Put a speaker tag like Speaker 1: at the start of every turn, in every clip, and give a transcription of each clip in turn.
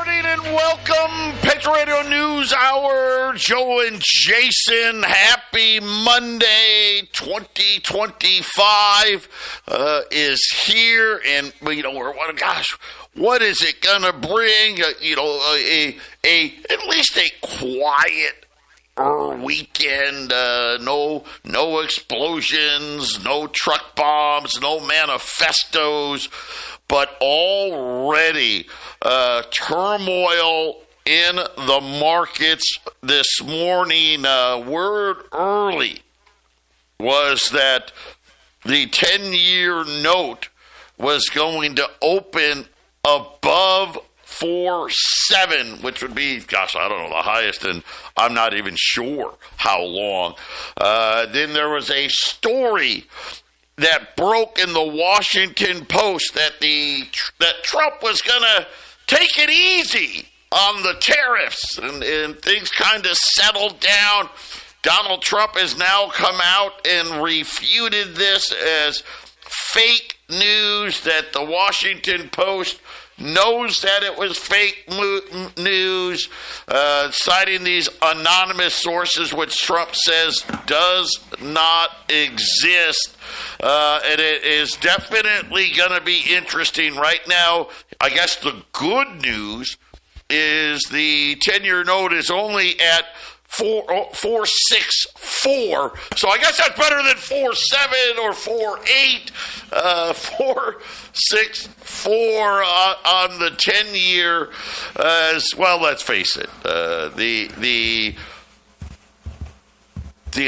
Speaker 1: morning and welcome, Patriot News Hour. Joe and Jason, happy Monday 2025 is here. And, what is it going to bring? At least a quiet weekend. No explosions, no truck bombs, no manifestos. But already turmoil in the markets this morning. Word early was that the 10-year note was going to open above 4.7, which would be, I don't know, the highest, and I'm not even sure how long. Then there was a story that broke in the Washington Post that Trump was going to take it easy on the tariffs, and things kind of settled down. Donald Trump has now come out and refuted this as fake news, that the Washington Post knows that it was fake news, citing these anonymous sources, which Trump says does not exist. And it is definitely going to be interesting right now. I guess the good news is the 10-year note is only at 4.64, so I guess that's better than 4.7 or 4.8. 4.64 on the 10-year. As well, let's face it, the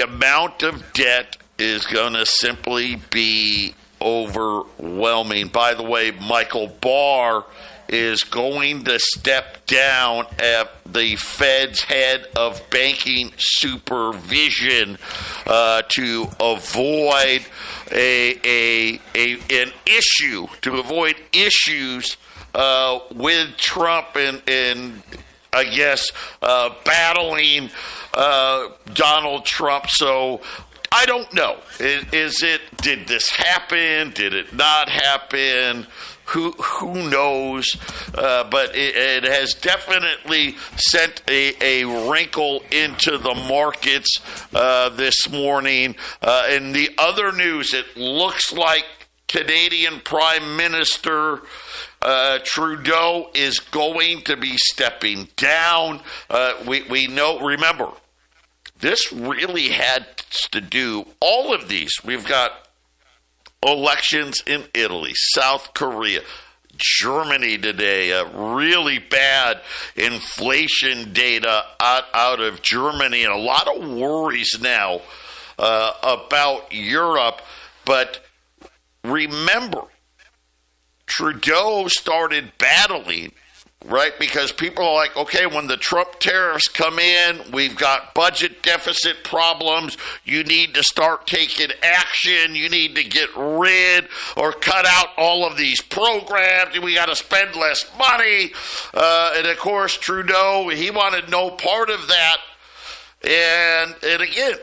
Speaker 1: amount of debt is going to simply be overwhelming. By the way, Michael Barr is going to step down at the Fed's head of banking supervision to avoid an issue, to avoid issues with Trump and I guess battling Donald Trump. So I don't know. Did this happen? Did it not happen? Who knows? But it has definitely sent a wrinkle into the markets this morning. In the other news, it looks like Canadian Prime Minister Trudeau is going to be stepping down. We know, remember, this really had to do, all of these, we've got elections in Italy, South Korea, Germany today, really bad inflation data out of Germany, and a lot of worries now about Europe. But remember, Trudeau started battling, right? Because people are like, okay, when the Trump tariffs come in, we've got budget deficit problems. You need to start taking action. You need to get rid or cut out all of these programs. We got to spend less money. And of course, Trudeau, he wanted no part of that. And again,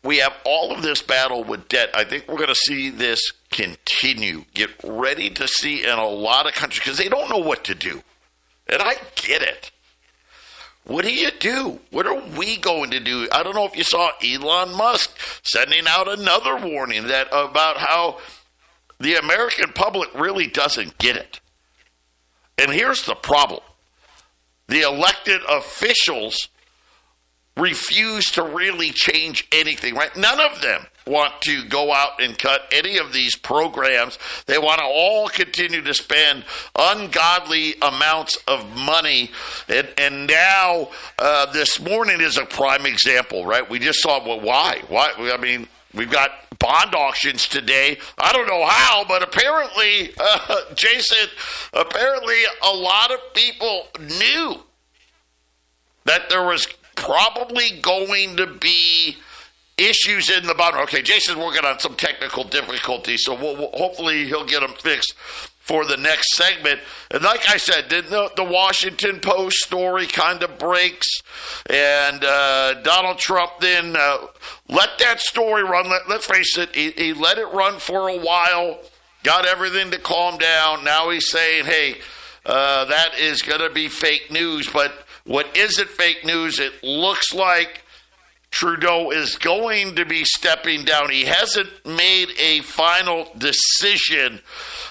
Speaker 1: we have all of this battle with debt. I think we're going to see this continue. Get ready to see in a lot of countries, because they don't know what to do. And I get it. What do you do? What are we going to do? I don't know if you saw Elon Musk sending out another warning about how the American public really doesn't get it. And here's the problem. The elected officials refuse to really change anything, right? None of them want to go out and cut any of these programs. They want to all continue to spend ungodly amounts of money. And now this morning is a prime example, right? We just saw, well, why? I mean, we've got bond auctions today. I don't know how, but apparently, Jason, a lot of people knew that there was probably going to be issues in the bottom. Okay, Jason's working on some technical difficulties, so hopefully he'll get them fixed for the next segment. And like I said, the Washington Post story kind of breaks, and Donald Trump then let that story run. Let's face it, he let it run for a while, got everything to calm down. Now he's saying, hey, that is going to be fake news. But what isn't fake news, it looks like Trudeau is going to be stepping down. He hasn't made a final decision,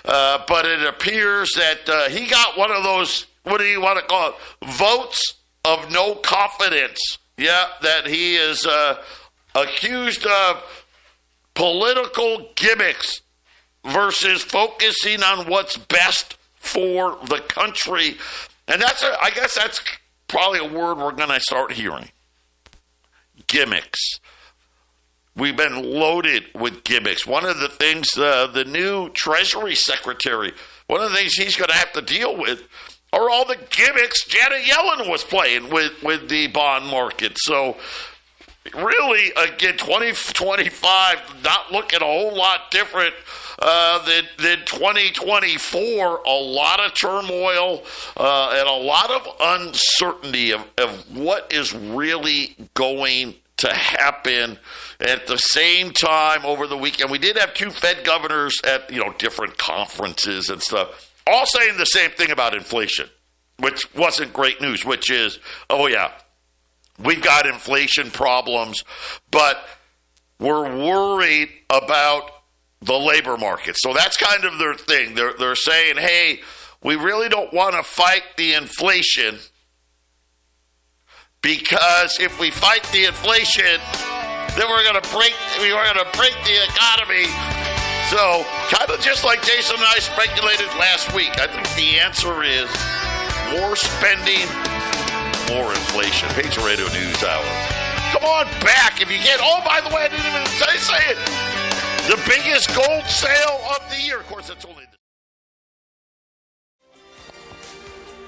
Speaker 1: but it appears that he got one of those, what do you want to call it, votes of no confidence. Yeah, that he is accused of political gimmicks versus focusing on what's best for the country. And I guess that's probably a word we're going to start hearing. Gimmicks. We've been loaded with gimmicks. One of the things, the new Treasury Secretary, one of the things he's going to have to deal with are all the gimmicks Janet Yellen was playing with the bond market. So really, again, 2025 not looking a whole lot different than 2024. A lot of turmoil and a lot of uncertainty of what is really going to happen. At the same time, over the weekend, we did have two Fed governors at different conferences and stuff, all saying the same thing about inflation, which wasn't great news, which is, oh yeah, we've got inflation problems, but we're worried about the labor market. So that's kind of their thing. They're saying, hey, we really don't want to fight the inflation, because if we fight the inflation, then we're going to break the economy. So kind of just like Jason and I speculated last week, I think the answer is more spending, more inflation. Patriot Radio News Hour. Come on back if you can. Oh, by the way, I didn't even say it. The biggest gold sale of the year. Of course, it's only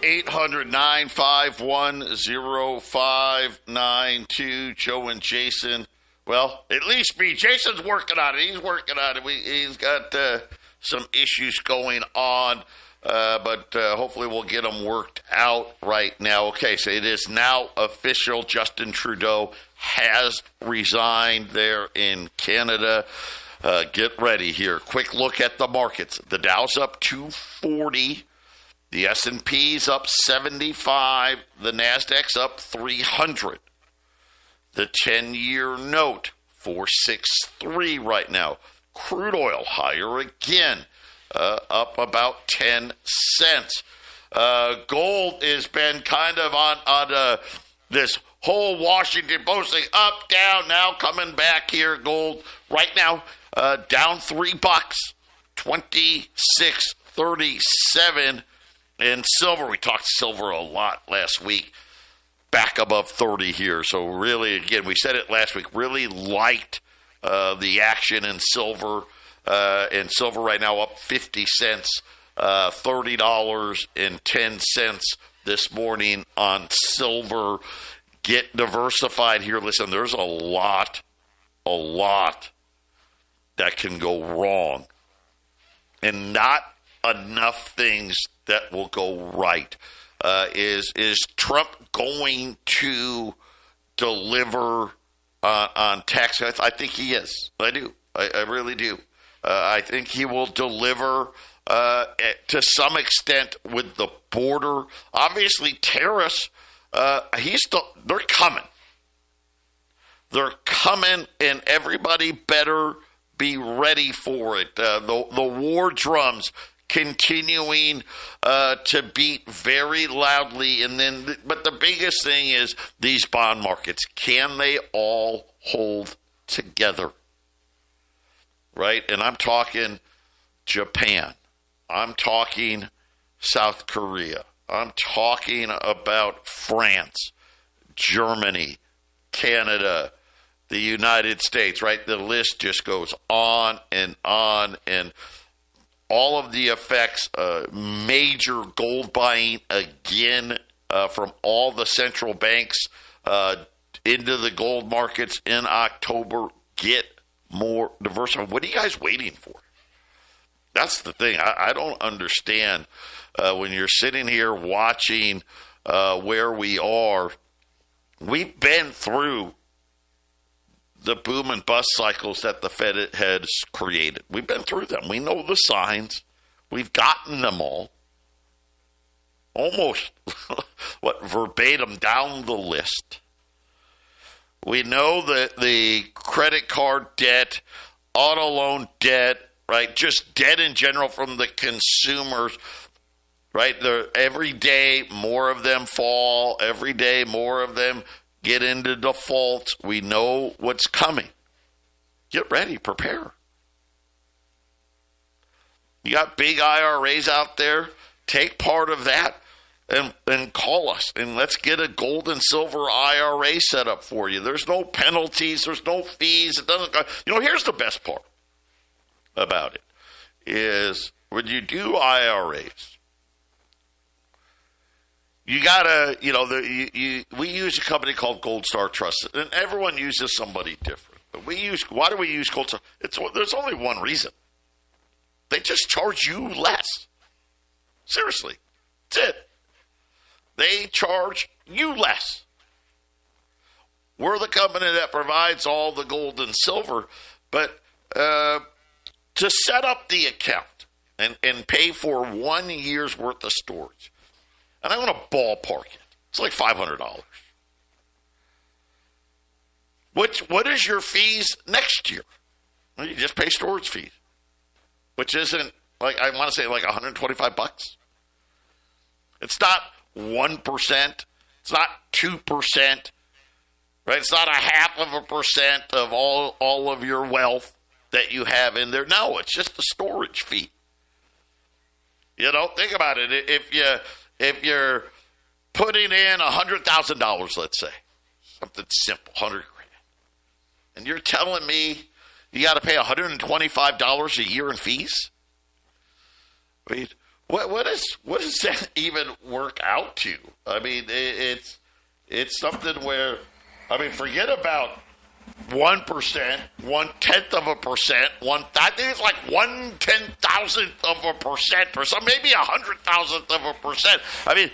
Speaker 1: 800-951-0592. Joe and Jason. Well, at least me. Jason's working on it. He's working on it. He's got some issues going on, but hopefully we'll get them worked out right now. Okay, so it is now official. Justin Trudeau has resigned there in Canada. Get ready here. Quick look at the markets. The Dow's up 240. The S&P's up 75. The Nasdaq's up 300. The 10-year note, 463 right now. Crude oil higher again, up about 10 cents. Gold has been kind of on this whole Washington Post thing, up, down, now coming back here. Gold right now down $3, 26.37. And silver, we talked silver a lot last week, back above 30 here. So really, again, we said it last week, really liked the action in silver. And silver right now up 50 cents, $30.10 this morning on silver. Get diversified here. Listen, there's a lot that can go wrong, and not enough things that will go right. Is Trump going to deliver on tax cuts? I think he is. I do. I really do. I think he will deliver to some extent with the border. Obviously, tariffs, they're coming. They're coming, and everybody better be ready for it. The war drums continuing to beat very loudly. But the biggest thing is these bond markets. Can they all hold together? Right? And I'm talking Japan. I'm talking South Korea. I'm talking about France, Germany, Canada, the United States, right? The list just goes on, and all of the effects, major gold buying again from all the central banks into the gold markets in October. Get more diversified. What are you guys waiting for? That's the thing. I don't understand when you're sitting here watching where we are. We've been through the boom and bust cycles that the Fed has created. We've been through them. We know the signs. We've gotten them all. almost verbatim down the list. We know that the credit card debt, auto loan debt, right, just debt in general from the consumers, right? Every day more of them fall. Every day more of them get into default. We know what's coming. Get ready. Prepare. You got big IRAs out there. Take part of that and call us, and let's get a gold and silver IRA set up for you. There's no penalties. There's no fees. It doesn't. Here's the best part about it is when you do IRAs, you gotta, we use a company called Gold Star Trust, and everyone uses somebody different. But why do we use Gold Star? There's only one reason. They just charge you less. Seriously. That's it. They charge you less. We're the company that provides all the gold and silver, but to set up the account and pay for 1 year's worth of storage, and I'm going to ballpark it. It's like $500. What is your fees next year? Well, you just pay storage fees, which isn't like, I want to say like $125. It's not 1%. It's not 2%. Right? It's not 0.5% of all of your wealth that you have in there. No, it's just a storage fee. Think about it. If you're putting in $100,000, let's say, something simple, $100,000, and you're telling me you got to pay $125 a year in fees? I mean, what does that even work out to? I mean, it's something where, forget about 1%, 0.1%, I think it's like 1/10,000% or something, maybe 100,000%. I mean,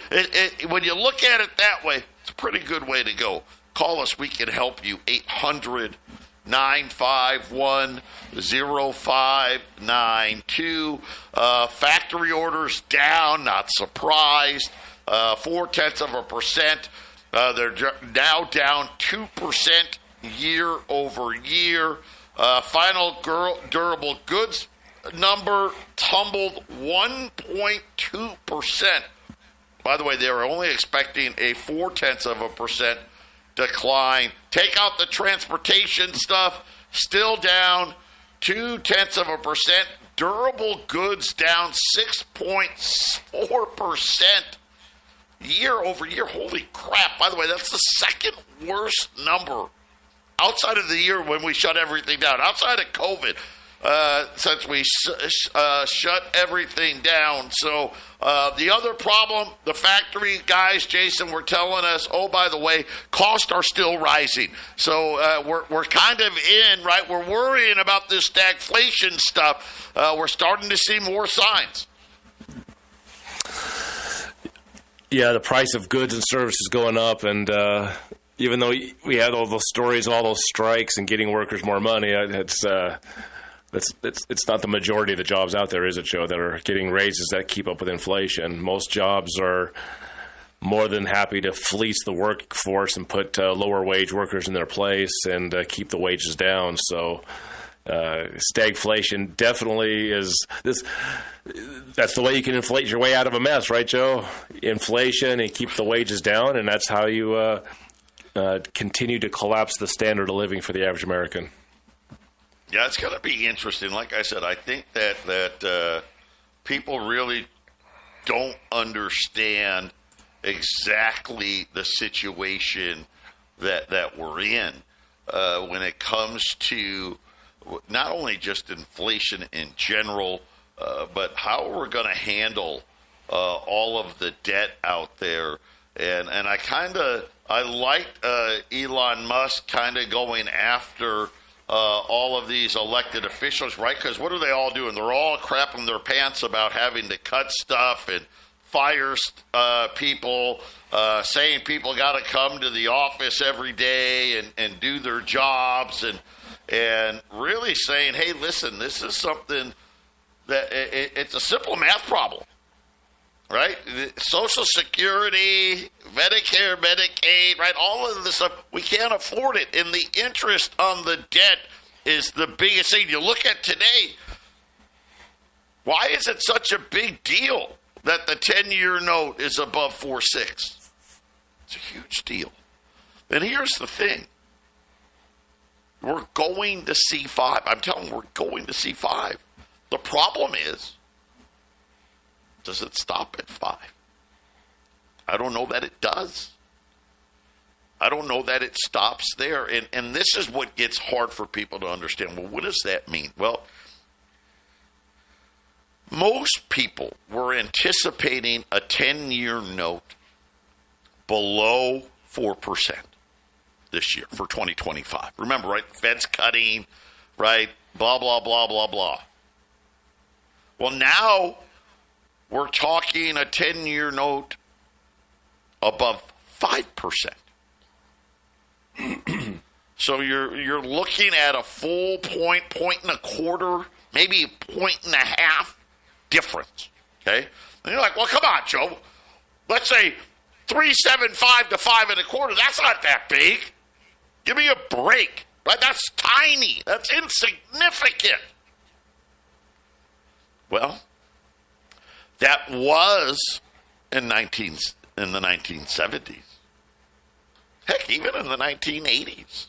Speaker 1: when you look at it that way, it's a pretty good way to go. Call us, we can help you. 800-951-0592. Factory orders down, not surprised. 0.4%. They're now down 2% year over year. Final durable goods number tumbled 1.2%. By the way, they were only expecting a 0.4% decline. Take out the transportation stuff, still down 0.2%. Durable goods down 6.4% year over year. Holy crap. By the way, that's the second worst number outside of the year when we shut everything down. Outside of COVID, since we shut everything down. So the other problem, the factory guys, Jason, were telling us, oh, by the way, costs are still rising. So we're kind of in, right? We're worrying about this stagflation stuff. We're starting to see more signs.
Speaker 2: Yeah, the price of goods and services going up, and even though we had all those stories, all those strikes, and getting workers more money, it's not the majority of the jobs out there, is it, Joe, that are getting raises that keep up with inflation. Most jobs are more than happy to fleece the workforce and put lower wage workers in their place and keep the wages down. So stagflation definitely is this. That's the way you can inflate your way out of a mess, right, Joe? Inflation and keep the wages down, and that's how you continue to collapse the standard of living for the average American.
Speaker 1: Yeah, it's going to be interesting. Like I said, I think that people really don't understand exactly the situation that we're in when it comes to not only just inflation in general, but how we're going to handle all of the debt out there. And I liked Elon Musk kind of going after all of these elected officials, right? Because what are they all doing? They're all crapping their pants about having to cut stuff and fire people, saying people got to come to the office every day and do their jobs, and really saying, hey, listen, this is something that it's a simple math problem. right? Social Security, Medicare, Medicaid, right? All of this stuff, we can't afford it. And the interest on the debt is the biggest thing. You look at today, why is it such a big deal that the 10-year note is above 4.6? It's a huge deal. And here's the thing. We're going to see 5. I'm telling you, we're going to see 5. The problem is, does it stop at 5? I don't know that it does. I don't know that it stops there. And this is what gets hard for people to understand. Well, what does that mean? Well, most people were anticipating a 10-year note below 4% this year for 2025. Remember, right? Fed's cutting, right? Blah, blah, blah, blah, blah. Well, now we're talking a 10-year note above 5%. So you're looking at a full point and a quarter, maybe a point and a half difference. Okay? And you're like, well, come on, Joe. Let's say 3.75 to 5.25. That's not that big. Give me a break. Right? That's tiny. That's insignificant. Well, that was in the 1970s. Heck, even in the 1980s.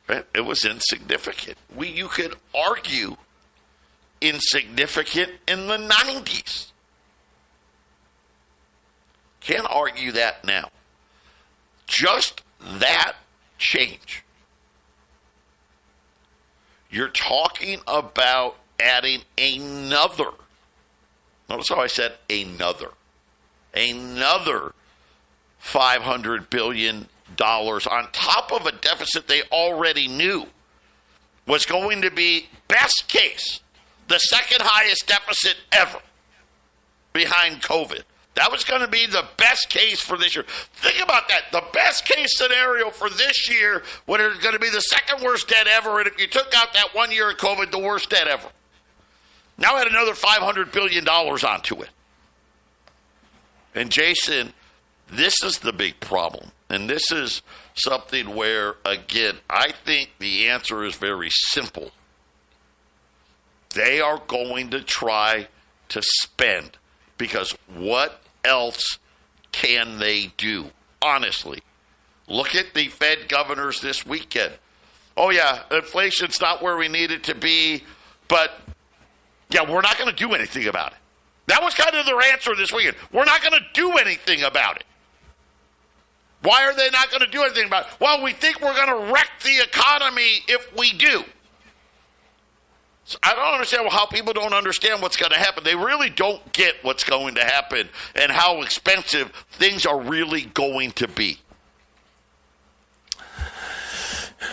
Speaker 1: Right? It was insignificant. You could argue insignificant in the 90s. Can't argue that now. Just that change. You're talking about adding another. Notice how I said another $500 billion on top of a deficit they already knew was going to be, best case, the second highest deficit ever behind COVID. That was going to be the best case for this year. Think about that. The best case scenario for this year when it's going to be the second worst debt ever, and if you took out that 1 year of COVID, the worst debt ever. Now add another $500 billion onto it. And Jason, this is the big problem. And this is something where, again, I think the answer is very simple. They are going to try to spend because what else can they do? Honestly, look at the Fed governors this weekend. Oh, yeah, inflation's not where we need it to be, but, yeah, we're not going to do anything about it. That was kind of their answer this weekend. We're not going to do anything about it. Why are they not going to do anything about it? Well, we think we're going to wreck the economy if we do. So I don't understand how people don't understand what's going to happen. They really don't get what's going to happen and how expensive things are really going to be.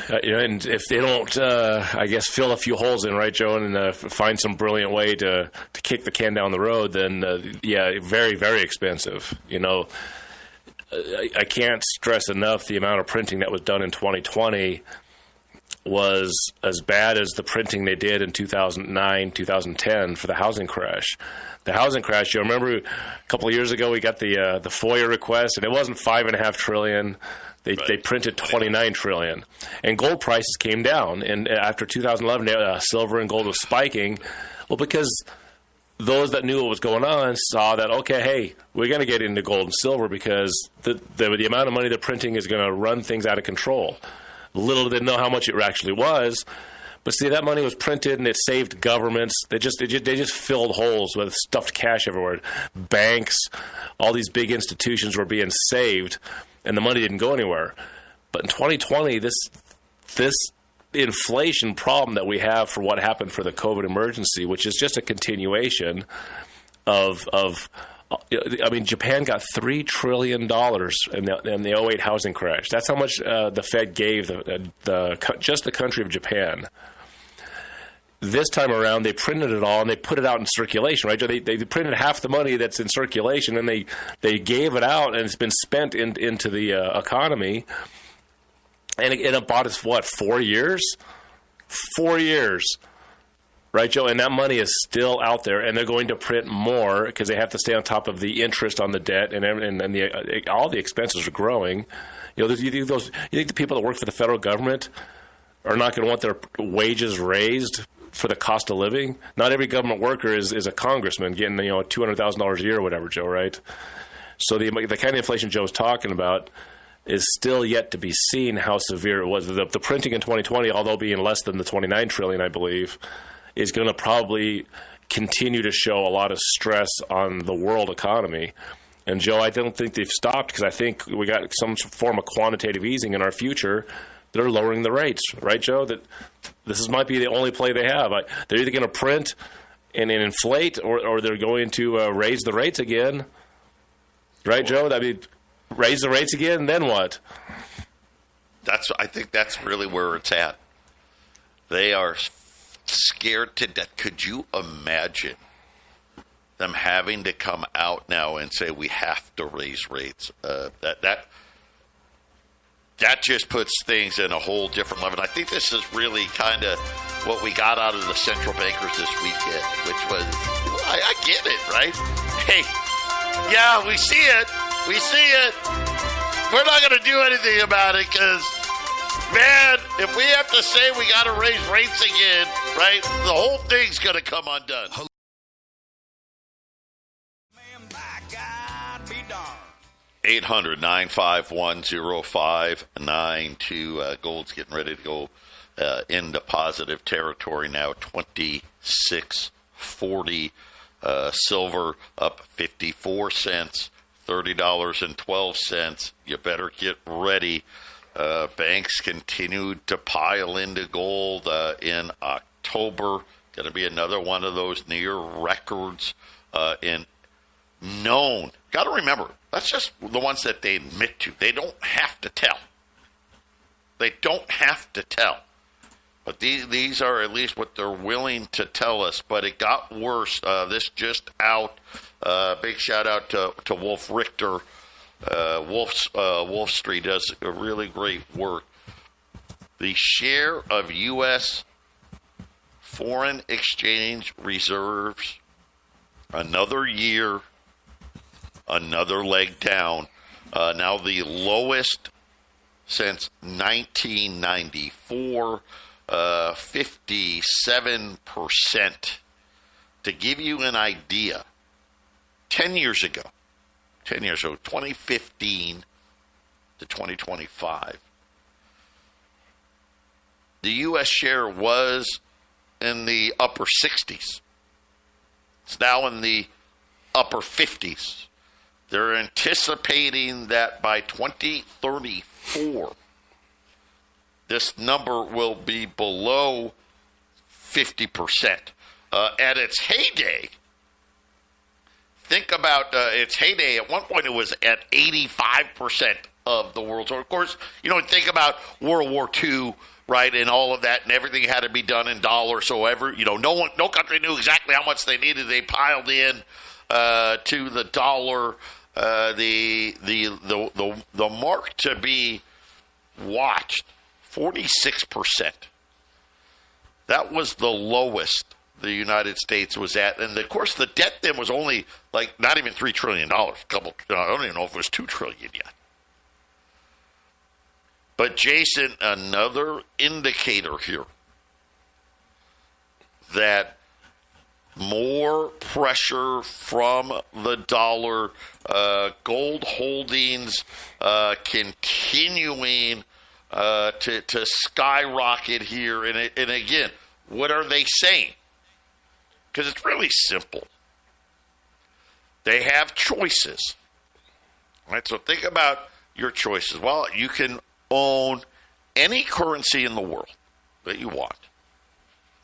Speaker 2: And if they don't, I guess, fill a few holes in, right, Joe, and find some brilliant way to kick the can down the road, then, very, very expensive. I can't stress enough the amount of printing that was done in 2020 was as bad as the printing they did in 2009, 2010 for the housing crash. The housing crash, you remember a couple of years ago we got the FOIA request, and it wasn't $5.5 trillion. They printed $29 trillion, and gold prices came down. And after 2011, silver and gold was spiking. Well, because those that knew what was going on saw that, okay, hey, we're going to get into gold and silver because the amount of money they're printing is going to run things out of control. Little did they know how much it actually was. But see, that money was printed and it saved governments. They just filled holes with stuffed cash everywhere. Banks, all these big institutions were being saved, and the money didn't go anywhere. But in 2020, this inflation problem that we have for what happened for the COVID emergency, which is just a continuation of Japan got $3 trillion in the 2008 housing crash. That's how much the Fed gave just the country of Japan. This time around, they printed it all and they put it out in circulation, right? They printed half the money that's in circulation and they gave it out, and it's been spent into the economy. And it bought us, 4 years? 4 years. Right, Joe? And that money is still out there, and they're going to print more because they have to stay on top of the interest on the debt, and all the expenses are growing. You think the people that work for the federal government are not going to want their wages raised for the cost of living? Not every government worker is a congressman getting $200,000 a year or whatever, Joe. Right? So the kind of inflation Joe's talking about is still yet to be seen how severe it was. The printing in 2020, although being less than the $29 trillion, I believe, is going to probably continue to show a lot of stress on the world economy. And, Joe, I don't think they've stopped because I think we got some form of quantitative easing in our future. They're lowering the rates, right, Joe? That this might be the only play they have. They're either going to print and inflate or they're going to raise the rates again. Right, Joe? I mean, raise the rates again, then what?
Speaker 1: I think that's really where it's at. They are scared to death. Could you imagine them having to come out now and say we have to raise rates? That just puts things in a whole different level. And I think this is really kind of what we got out of the central bankers this weekend, which was, I get it, right? Hey, yeah, we see it. We see it. We're not going to do anything about it because, man, if we have to say we got to raise rates again, right, the whole thing's going to come undone. 800-951-0592. Gold's getting ready to go into positive territory now, 26.40. Silver up 54 cents, $30.12. You better get ready. Banks continued to pile into gold in October. Going to be another one of those near records in known. Got to remember, that's just the ones that they admit to. They don't have to tell. They don't have to tell. But these are at least what they're willing to tell us. But it got worse. This just out. Big shout out to Wolf Richter. Wolf Street does a really great work. The share of U.S. foreign exchange reserves, another year, another leg down. Now the lowest since 1994. 57%. To give you an idea, 10 years ago, 2015 to 2025, the U.S. share was in the upper 60s. It's now in the upper 50s. They're anticipating that by 2034, this number will be below 50%. At its heyday, think about its heyday. At one point, it was at 85% of the world. So, of course, think about World War II, right, and all of that, and everything had to be done in dollars. So, no country knew exactly how much they needed. They piled in to the dollar. The mark to be watched. 46%. That was the lowest the United States was at. And, of course, the debt then was only, not even $3 trillion. I don't even know if it was $2 trillion yet. But, Jason, another indicator here that more pressure from the dollar, gold holdings continuing to skyrocket here. And again, what are they saying? Because it's really simple. They have choices. Right? So think about your choices. Well, you can own any currency in the world that you want.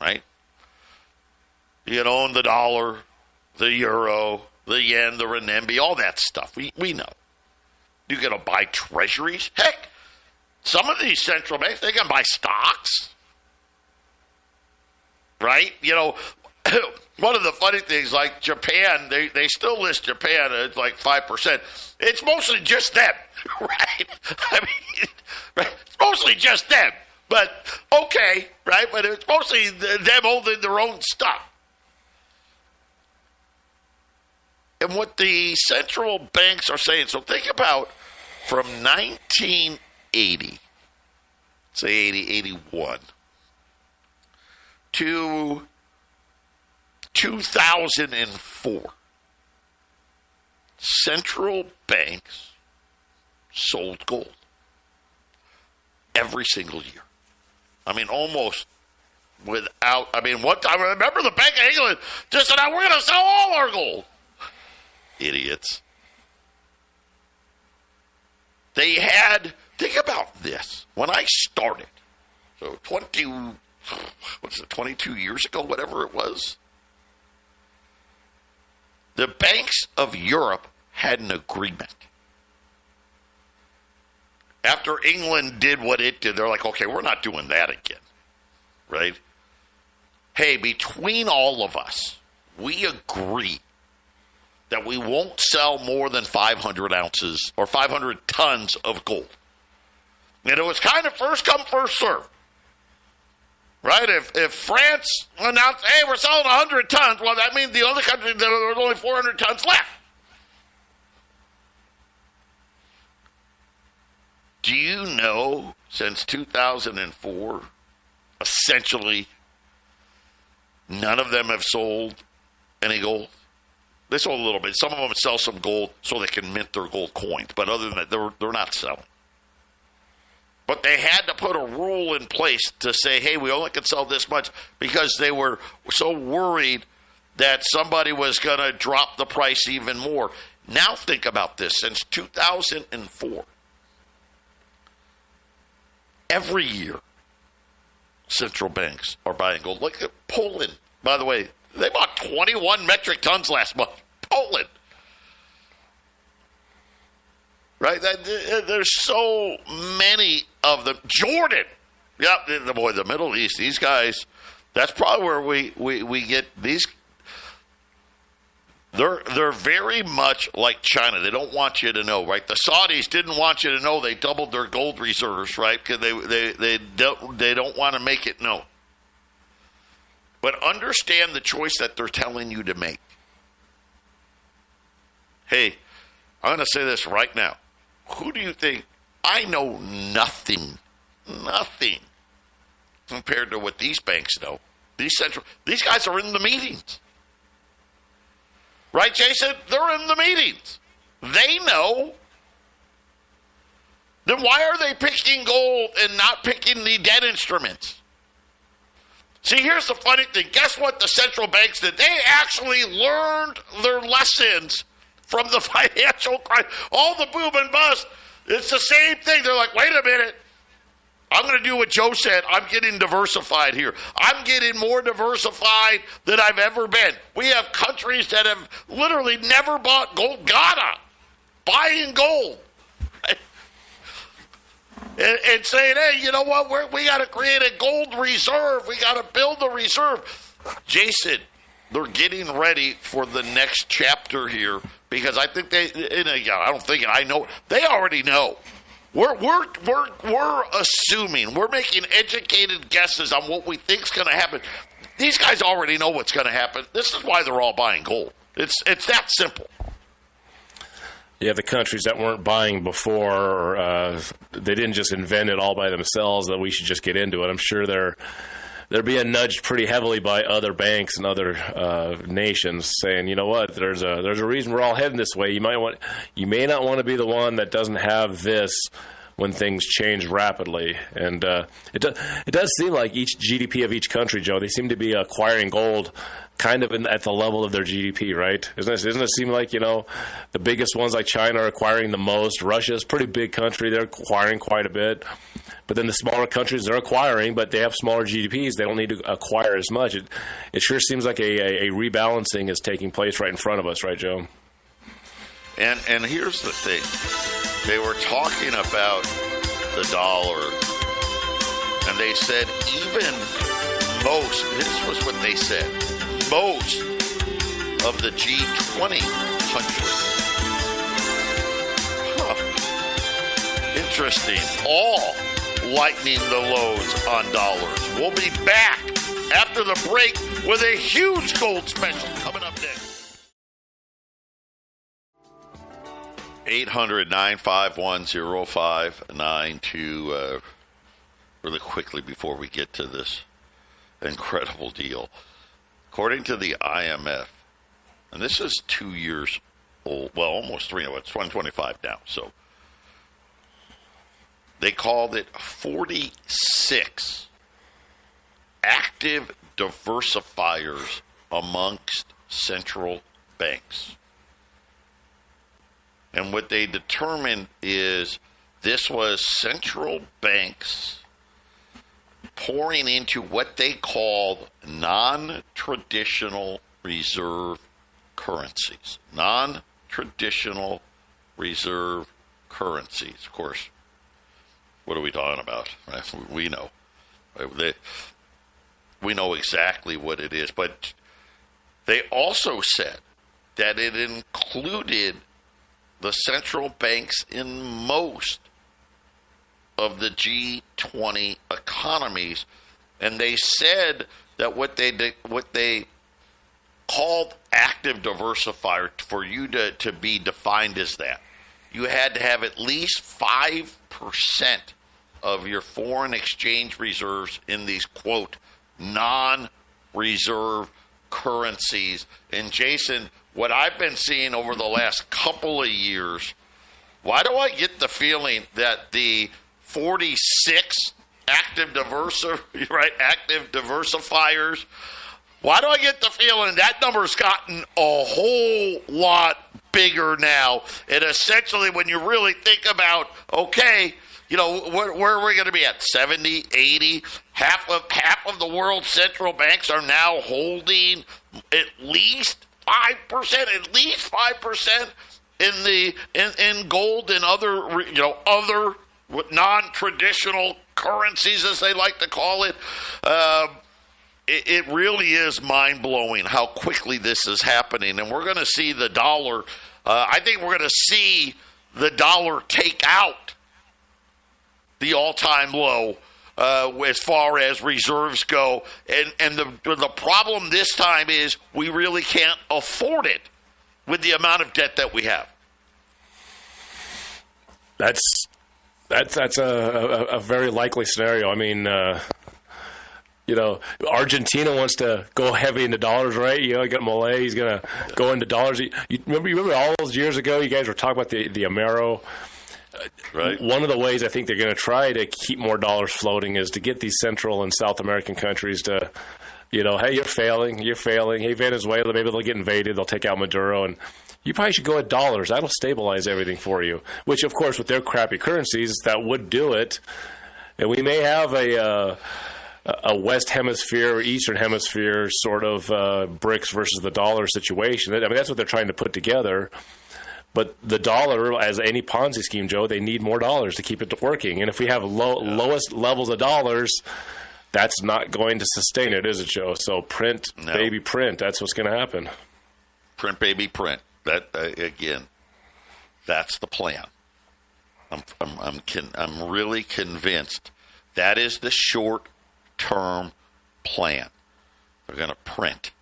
Speaker 1: Right? You can own the dollar, the euro, the yen, the renminbi, all that stuff. We know. You can buy treasuries. Heck, some of these central banks, they can buy stocks, right? One of the funny things, like Japan, they still list Japan at 5%. It's mostly just them, right? I mean, right? It's mostly just them. But, okay, right? But it's mostly them holding their own stuff. And what the central banks are saying, so think about from 1980, say 80, 81, to 2004, central banks sold gold every single year. I mean, almost without, one time, I remember the Bank of England just said, we're going to sell all our gold. Idiots. They had, think about this. When I started, so 22 years ago, whatever it was, the banks of Europe had an agreement. After England did what it did, they're like, okay, we're not doing that again, right? Hey, between all of us, we agree that we won't sell more than 500 ounces or 500 tons of gold. And it was kind of first come, first serve. Right? If France announced, hey, we're selling 100 tons, well, that means the other country, there was only 400 tons left. Do you know, since 2004, essentially, none of them have sold any gold? They sold a little bit. Some of them sell some gold so they can mint their gold coins. But other than that, they're not selling. But they had to put a rule in place to say, hey, we only can sell this much because they were so worried that somebody was going to drop the price even more. Now think about this. Since 2004, every year, central banks are buying gold. Look at Poland, by the way. They bought 21 metric tons last month. Poland. Right? There's so many of them. Jordan. Yep, the Middle East. These guys, that's probably where we get these. They're very much like China. They don't want you to know, right? The Saudis didn't want you to know they doubled their gold reserves, right? Because they don't want to make it known. But understand the choice that they're telling you to make. Hey, I'm going to say this right now. Who do you think? I know nothing compared to what these banks know. These guys are in the meetings. Right, Jason? They're in the meetings. They know. Then why are they picking gold and not picking the debt instruments? See, here's the funny thing. Guess what the central banks did? They actually learned their lessons from the financial crisis. All the boom and bust, it's the same thing. They're like, wait a minute. I'm going to do what Joe said. I'm getting diversified here. I'm getting more diversified than I've ever been. We have countries that have literally never bought gold. Ghana, buying gold. And saying, hey, you know what? We got to create a gold reserve. We got to build a reserve. Jason, they're getting ready for the next chapter here because I think I know. They already know. We're assuming. We're making educated guesses on what we think is going to happen. These guys already know what's going to happen. This is why they're all buying gold. It's that simple.
Speaker 2: Yeah, the countries that weren't buying before, they didn't just invent it all by themselves, that we should just get into it. I'm sure they're being nudged pretty heavily by other banks and other nations saying, you know what, there's a reason we're all heading this way. You may not want to be the one that doesn't have this when things change rapidly. And it does seem like each GDP of each country, Joe, they seem to be acquiring gold kind of at the level of their GDP, right? Doesn't it seem like, the biggest ones like China are acquiring the most? Russia's a pretty big country. They're acquiring quite a bit. But then the smaller countries, they're acquiring, but they have smaller GDPs. They don't need to acquire as much. It sure seems like a rebalancing is taking place right in front of us, right, Joe?
Speaker 1: And here's the thing. They were talking about the dollar, and they said this was what they said, most of the G20 countries. Interesting. All lightening the loads on dollars. We'll be back after the break with a huge gold special coming up next. 800-951-0592. Really quickly before we get to this incredible deal. According to the IMF, and this is 2 years old, well, almost 3, it's 2025 now, so they called it 46 active diversifiers amongst central banks. And what they determined is this was central banks pouring into what they called non-traditional reserve currencies. Non-traditional reserve currencies. Of course, what are we talking about? Right? We know. We know exactly what it is. But they also said that it included the central banks in most of the G20 economies, and they said that what they called active diversifier, for you to be defined as that, you had to have at least 5% of your foreign exchange reserves in these, quote, non-reserve currencies. And Jason, what I've been seeing over the last couple of years, why do I get the feeling that the 46 active diversifiers, why do I get the feeling that number's gotten a whole lot bigger now? And essentially, when you really think about, okay, you know, where are we going to be at? 70, 80? Half of the world's central banks are now holding at least 5% in gold and other non-traditional currencies, as they like to call it. It really is mind-blowing how quickly this is happening. And we're going to see the dollar, I think we're going to see the dollar take out the all-time low as far as reserves go. And the problem this time is we really can't afford it with the amount of debt that we have.
Speaker 2: That's a very likely scenario. I mean, Argentina wants to go heavy into dollars, right? You got Milei, he's going to go into dollars. You remember all those years ago, you guys were talking about the Amero.
Speaker 1: Right.
Speaker 2: One of the ways I think they're going to try to keep more dollars floating is to get these Central and South American countries to, hey, you're failing. Hey, Venezuela, maybe they'll get invaded. They'll take out Maduro, and you probably should go at dollars. That'll stabilize everything for you, which, of course, with their crappy currencies, that would do it. And we may have a West Hemisphere or Eastern Hemisphere sort of BRICS versus the dollar situation. I mean, that's what they're trying to put together. But the dollar, as any Ponzi scheme, Joe, they need more dollars to keep it working. And if we have lowest levels of dollars, that's not going to sustain it, is it, Joe? So print, baby, print. That's what's going to happen.
Speaker 1: Print, baby, print. That again, that's the plan. I'm really convinced that is the short-term plan. They're going to print.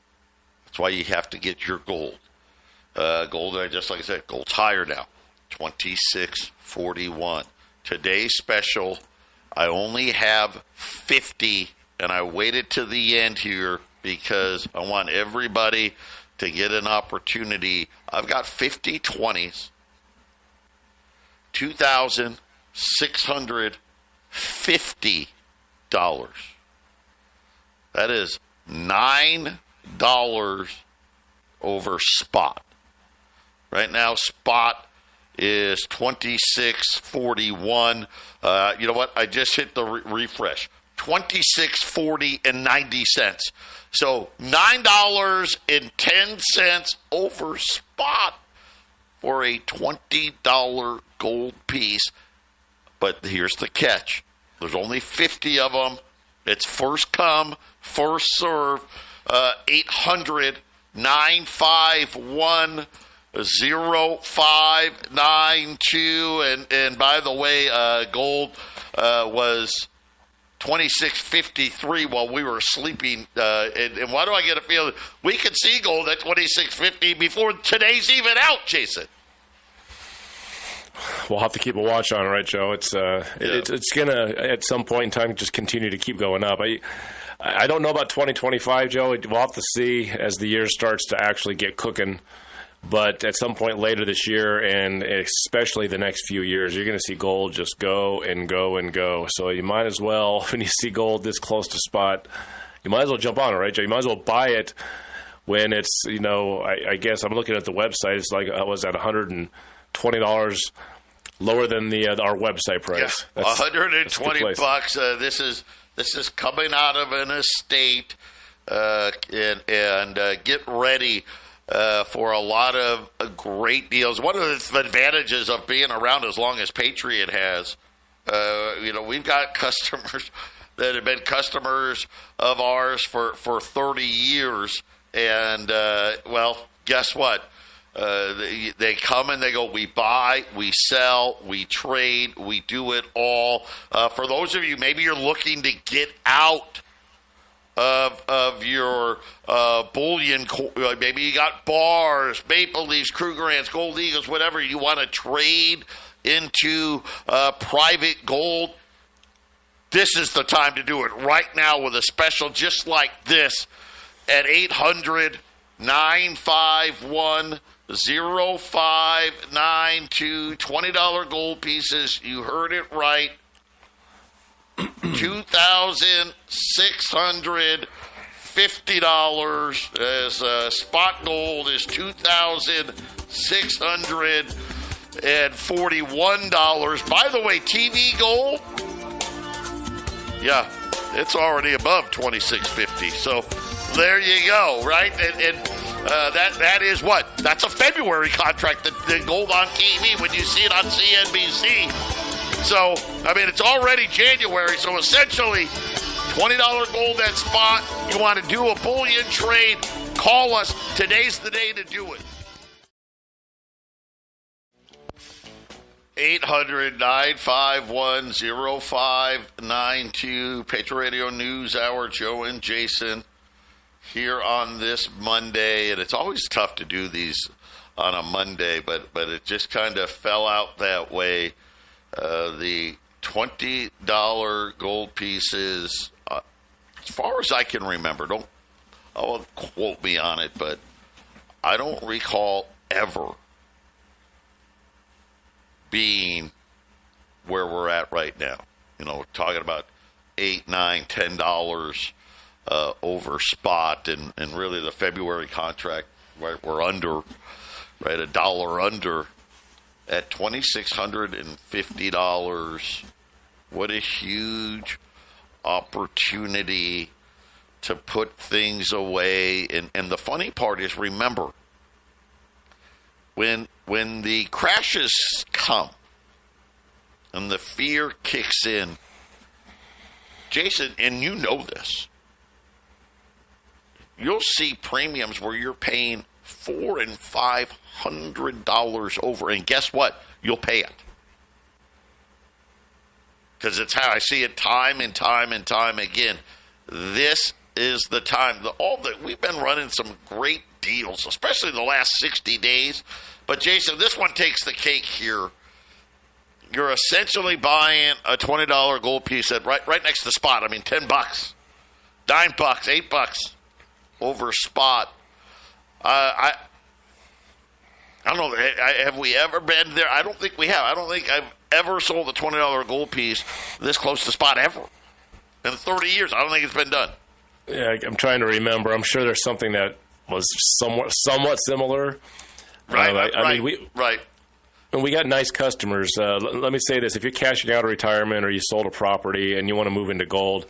Speaker 1: That's why you have to get your gold. Gold, just like I said, gold's higher now, $26.41. Today's special, I only have 50, and I waited to the end here because I want everybody to get an opportunity. I've got 50 20s, $2,650. That is $9 over spot. Right now, spot is $26.41. You know what? I just hit the refresh. $26.40.90. So $9.10 over spot for a $20 gold piece. But here's the catch. There's only 50 of them. It's first come, first serve. 800-951 0592. And by the way, gold was 26.53 while we were sleeping. And why do I get a feeling we could see gold at 26.50 before today's even out, Jason?
Speaker 2: We'll have to keep a watch on it, right, Joe? It's gonna at some point in time just continue to keep going up. I don't know about 2025, Joe. We'll have to see as the year starts to actually get cooking. But at some point later this year, and especially the next few years, you're going to see gold just go and go and go. So you might as well, when you see gold this close to spot, you might as well jump on it, right, Joe? You might as well buy it when it's, I guess I'm looking at the website. It's like I was at $120 lower than our website price.
Speaker 1: Yeah, $120. This is coming out of an estate, and get ready for a lot of great deals. One of the advantages of being around as long as Patriot has, we've got customers that have been customers of ours for 30 years, and guess what? They come and they go, we buy, we sell, we trade, we do it all. For those of you, maybe you're looking to get out of your bullion, maybe you got bars, Maple Leafs, Krugerrands, Gold Eagles, whatever, you want to trade into private gold, this is the time to do it right now with a special just like this at 800-951-0592, $20 gold pieces. You heard it right. $2,650 as spot gold is $2,641. By the way, TV gold, yeah, it's already above $2,650. So there you go, right? And that is what? That's a February contract, the gold on TV when you see it on CNBC. So, it's already January, so essentially $20 gold at spot. You want to do a bullion trade, call us. Today's the day to do it. 800-951-0592. Patriot Radio News Hour, Joe and Jason here on this Monday. And it's always tough to do these on a Monday, but it just kind of fell out that way. The $20 gold pieces, as far as I can remember, don't quote me on it, but I don't recall ever being where we're at right now. We're talking about $8, $9, $10 over spot, and really the February contract, right, we're under, right, $1 under at $2,650. What a huge opportunity to put things away. And the funny part is, remember, when the crashes come and the fear kicks in, Jason, and you know this, you'll see premiums where you're paying $400 and $500 over, and guess what? You'll pay it, because it's how I see it time and time and time again. This is the time. We've been running some great deals, especially the last 60 days. But Jason, this one takes the cake here. You're essentially buying a $20 gold piece at right next to spot. $10, $9, $8 over spot. I don't know. Have we ever been there? I don't think we have. I don't think I've ever sold a $20 gold piece this close to spot ever. In 30 years, I don't think it's been done.
Speaker 2: Yeah, I'm trying to remember. I'm sure there's something that was somewhat similar.
Speaker 1: Right. Right.
Speaker 2: And we got nice customers. Let me say this. If you're cashing out of retirement or you sold a property and you want to move into gold,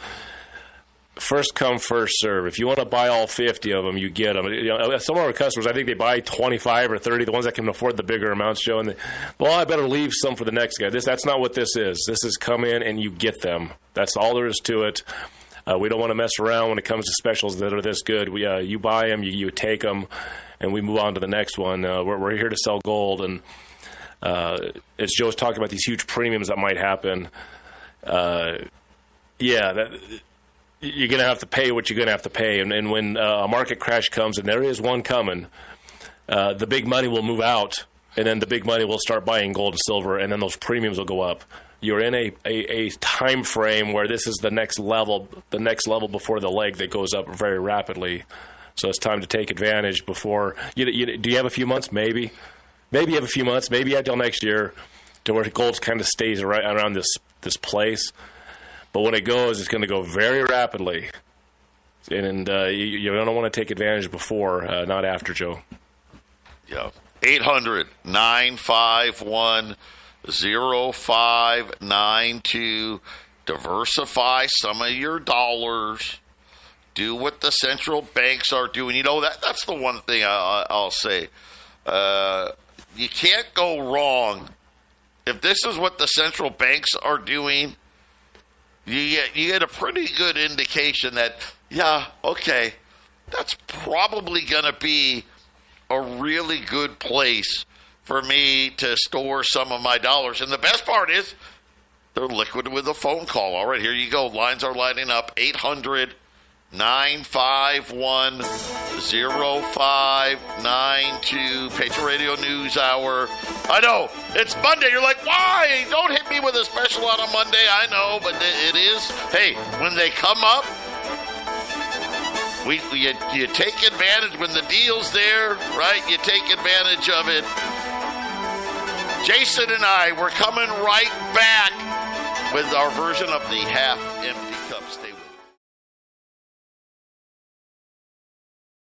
Speaker 2: first come, first serve. If you want to buy all 50 of them, you get them. Some of our customers, I think they buy 25 or 30, the ones that can afford the bigger amounts, Joe. And I better leave some for the next guy. That's not what this is. This is come in and you get them. That's all there is to it. We don't want to mess around when it comes to specials that are this good. You buy them, you take them, and we move on to the next one. We're here to sell gold, and as Joe's talking about these huge premiums that might happen, you're going to have to pay what you're going to have to pay. And when a market crash comes, and there is one coming, the big money will move out, and then the big money will start buying gold and silver, and then those premiums will go up. You're in a time frame where this is the next level before the leg that goes up very rapidly. So it's time to take advantage before. Do you have a few months? Maybe you have a few months. Maybe until next year, to where gold kind of stays right around this place. But when it goes, it's going to go very rapidly, and you don't want to take advantage before, not after, Joe.
Speaker 1: Yeah. 800-951-0592. Diversify some of your dollars. Do what the central banks are doing. You know, that's the one thing I'll say. You can't go wrong. If this is what the central banks are doing, you get a pretty good indication that, that's probably going to be a really good place for me to store some of my dollars. And the best part is they're liquid with a phone call. All right, here you go. Lines are lining up. 800-951-0592. Patriot Radio News Hour. I know, it's Monday. You're like, why? Don't hit me with a special on a Monday. I know, but it is. Hey, when they come up, you take advantage when the deal's there, right? You take advantage of it. Jason and I, we're coming right back with our version of the half empty